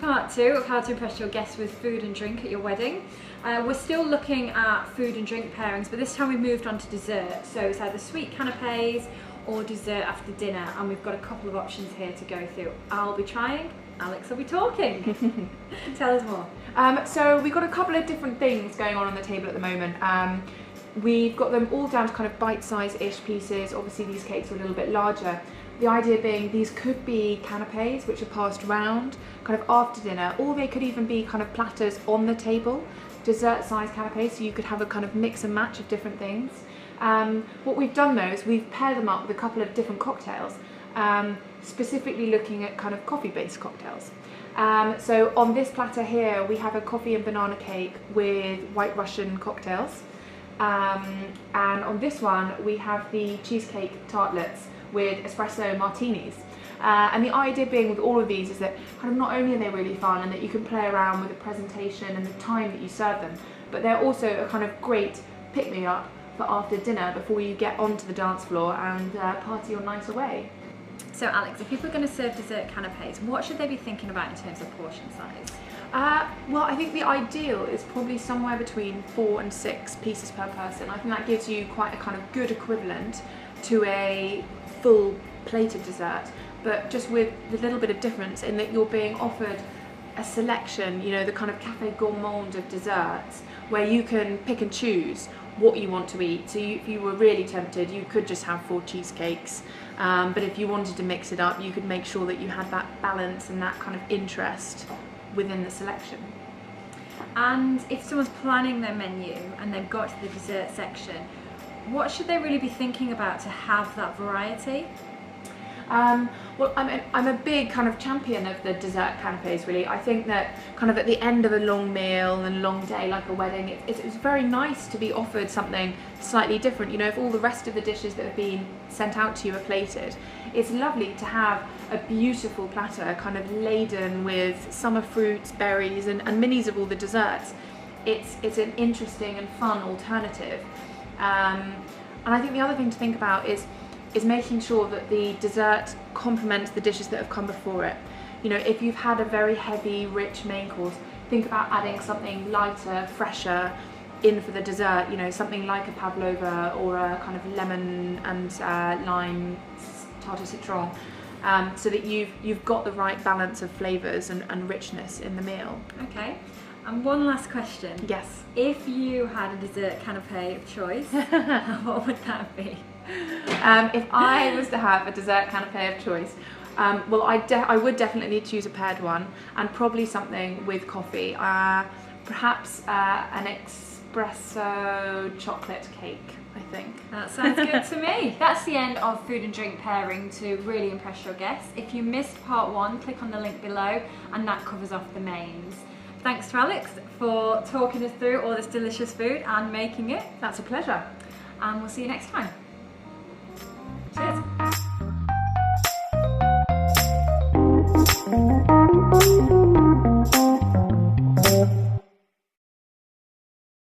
part 2 of how to impress your guests with food and drink at your wedding. We're still looking at food and drink pairings, but this time we've moved on to dessert. So it's either sweet canapes or dessert after dinner, and we've got a couple of options here to go through. I'll be trying, Alex will be talking. Tell us more. So we've got a couple of different things going on the table at the moment. We've got them all down to kind of bite-size-ish pieces. Obviously these cakes are a little bit larger. The idea being these could be canapes which are passed round kind of after dinner, or they could even be kind of platters on the table, dessert-sized canapes, so you could have a kind of mix and match of different things. What we've done though is we've paired them up with a couple of different cocktails, specifically looking at kind of coffee-based cocktails. So on this platter here we have a coffee and banana cake with White Russian cocktails, and on this one we have the cheesecake tartlets with espresso martinis. And the idea being with all of these is that kind of not only are they really fun and that you can play around with the presentation and the time that you serve them, but they're also a kind of great pick-me-up for after dinner before you get onto the dance floor and party your night away. So Alex, if people are going to serve dessert canapes, what should they be thinking about in terms of portion size? Well, I think the ideal is probably somewhere between 4 and 6 pieces per person. I think that gives you quite a kind of good equivalent to a full plated dessert, but just with the little bit of difference in that you're being offered a selection, you know, the kind of cafe gourmand of desserts where you can pick and choose what you want to eat. So if you were really tempted, you could just have 4 cheesecakes, but if you wanted to mix it up, you could make sure that you had that balance and that kind of interest within the selection. And if someone's planning their menu and they've got to the dessert section, what should they really be thinking about to have that variety? Well, I'm a big kind of champion of the dessert canapes, really. I think that kind of at the end of a long meal and a long day like a wedding, it's very nice to be offered something slightly different. You know, if all the rest of the dishes that have been sent out to you are plated, it's lovely to have a beautiful platter kind of laden with summer fruits, berries and minis of all the desserts. It's an interesting and fun alternative. And I think the other thing to think about is making sure that the dessert complements the dishes that have come before it. You know, if you've had a very heavy, rich main course, think about adding something lighter, fresher in for the dessert, you know, something like a pavlova or a kind of lemon and lime tarte citron, so that you've got the right balance of flavours and richness in the meal. Okay. And one last question. Yes. If you had a dessert canapé of choice, what would that be? If I was to have a dessert canapé of choice, well, I would definitely choose a paired one, and probably something with coffee. Perhaps an espresso chocolate cake, I think. That sounds good to me. That's the end of food and drink pairing to really impress your guests. If you missed part 1, click on the link below, and that covers off the mains. Thanks to Alex for talking us through all this delicious food and making it. That's a pleasure. And we'll see you next time. Cheers.